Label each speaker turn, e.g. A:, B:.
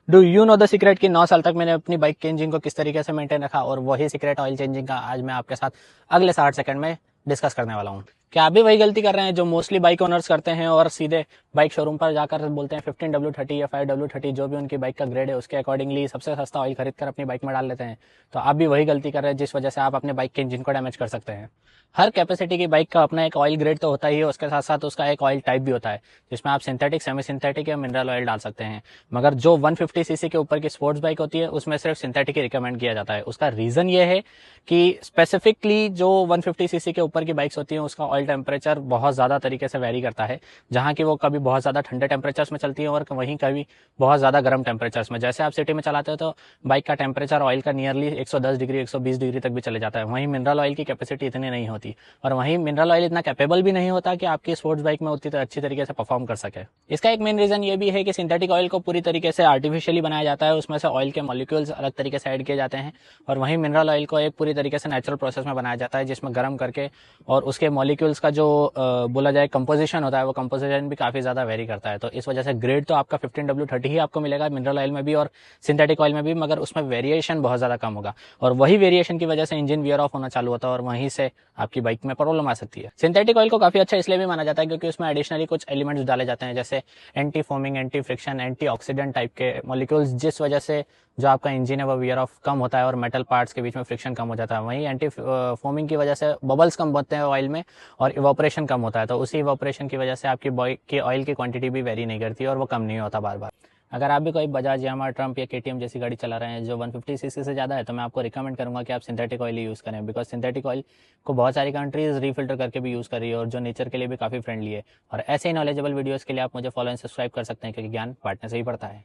A: Do you know the secret कि 9 साल तक मैंने अपनी बाइक के इंजन को किस तरीके से मेंटेन रखा, और वही सीक्रेट ऑयल चेंजिंग का आज मैं आपके साथ अगले 60 सेकंड में डिस्कस करने वाला हूँ। क्या आप भी वही गलती कर रहे हैं जो मोस्टली बाइक ओनर्स करते हैं और सीधे बाइक शोरूम पर जाकर बोलते हैं 15W30 या 5W30 जो भी उनकी बाइक का ग्रेड है उसके अकॉर्डिंगली सबसे सस्ता ऑयल खरीद कर अपनी बाइक में डाल लेते हैं। तो आप भी वही गलती कर रहे हैं जिस वजह से आप अपने बाइक के इंजन को डैमेज कर सकते हैं। हर कैपेसिटी की बाइक का अपना एक ऑयल ग्रेड तो होता ही है, उसके साथ साथ उसका एक ऑयल टाइप भी होता है जिसमें आप सिंथेटिक, सेमी सिंथेटिक या मिनरल ऑयल डाल सकते हैं। मगर जो 150 सीसी के ऊपर की स्पोर्ट्स बाइक होती है उसमें सिर्फ सिंथेटिक ही रिकमेंड किया जाता है। उसका रीजन ये है कि स्पेसिफिकली जो 150 सीसी के ऊपर की बाइक्स होती हैं उसका ऑयल टेम्परेचर बहुत ज़्यादा तरीके से वेरी करता है, जहाँ की वो कभी बहुत ज़्यादा ठंडे टेम्परेचर्स में चलती है और वहीं कभी बहुत ज़्यादा गर्म टेम्परेचर्स में। जैसे आप सिटी में चलाते हो तो बाइक का टेम्परेचर ऑयल का नियरली 110 डिग्री 120 डिग्री तक भी चले जाता है। वहीं मिनरल ऑयल की कैपेसिटी इतनी नहीं होती, और वहीं मिनरल ऑयल इतना कैपेबल भी नहीं होता कि आपकी स्पोर्ट्स बाइक में उतनी अच्छी तरीके से परफॉर्म कर सके। इसका एक मेन रीजन ये भी है कि सिंथेटिक ऑयल को पूरी तरीके से आर्टिफिशियली बनाया जाता है, उसमें से ऑयल के मॉलिक्यूल्स अलग तरीके से ऐड किए जाते हैं, और वहीं मिनरल ऑयल को एक पूरी तरीके से नेचुरल प्रोसेस में बनाया जाता है जिसमें गर्म करके, और उसके मॉलिक्यूल्स का जो बोला जाए कंपोजिशन होता है वो कंपोजिशन भी काफी ज्यादा वेरी करता है। तो इस वजह से ग्रेड तो आपका 15W30 ही आपको मिलेगा मिनरल ऑयल में भी और सिंथेटिक ऑयल में भी, मगर उसमें वेरिएशन बहुत ज्यादा कम होगा, और वही वेरिएशन की वजह से इंजन वियर ऑफ होना चालू होता है और वहीं से आपकी बाइक में प्रॉब्लम आ सकती है। सिंथेटिक ऑयल को काफी अच्छा इसलिए भी माना जाता है क्योंकि उसमें एडिशनली कुछ एलिमेंट्स डाले जाते हैं जैसे anti foaming, anti friction, anti oxidant type के मॉलिक्यूल्स, जिस वजह से जो आपका इंजन है वो वियर ऑफ कम होता है और मेटल पार्ट्स के बीच में फ्रिक्शन कम हो जाता है। वहीं एंटी फोमिंग की वजह से बबल्स कम होते हैं ऑयल में और इवोपरेशन कम होता है, तो उसी इवोपरेशन की वजह से आपकी बाइक की ऑयल की क्वांटिटी भी वेरी नहीं करती और वो कम नहीं होता बार बार। अगर आप भी कोई बजाज, यामाहा, ट्रम्प या केटीएम जैसी गाड़ी चला रहे हैं जो 150 सीसी से ज़्यादा है, तो मैं आपको रिकमेंड करूंगा कि आप सिंथेटिक ऑयल ही यूज़ करें, बिकॉज सिंथेटिक ऑयल को बहुत सारी कंट्रीज रीफिल्टर करके भी यूज़ कर रही है और जो नेचर के लिए भी काफ़ी फ्रेंडली है। और ऐसे ही नॉलेजेबल वीडियोज़ के लिए आप मुझे फॉलो एंड सब्सक्राइब कर सकते हैं क्योंकि ज्ञान बांटने से ही पड़ता है।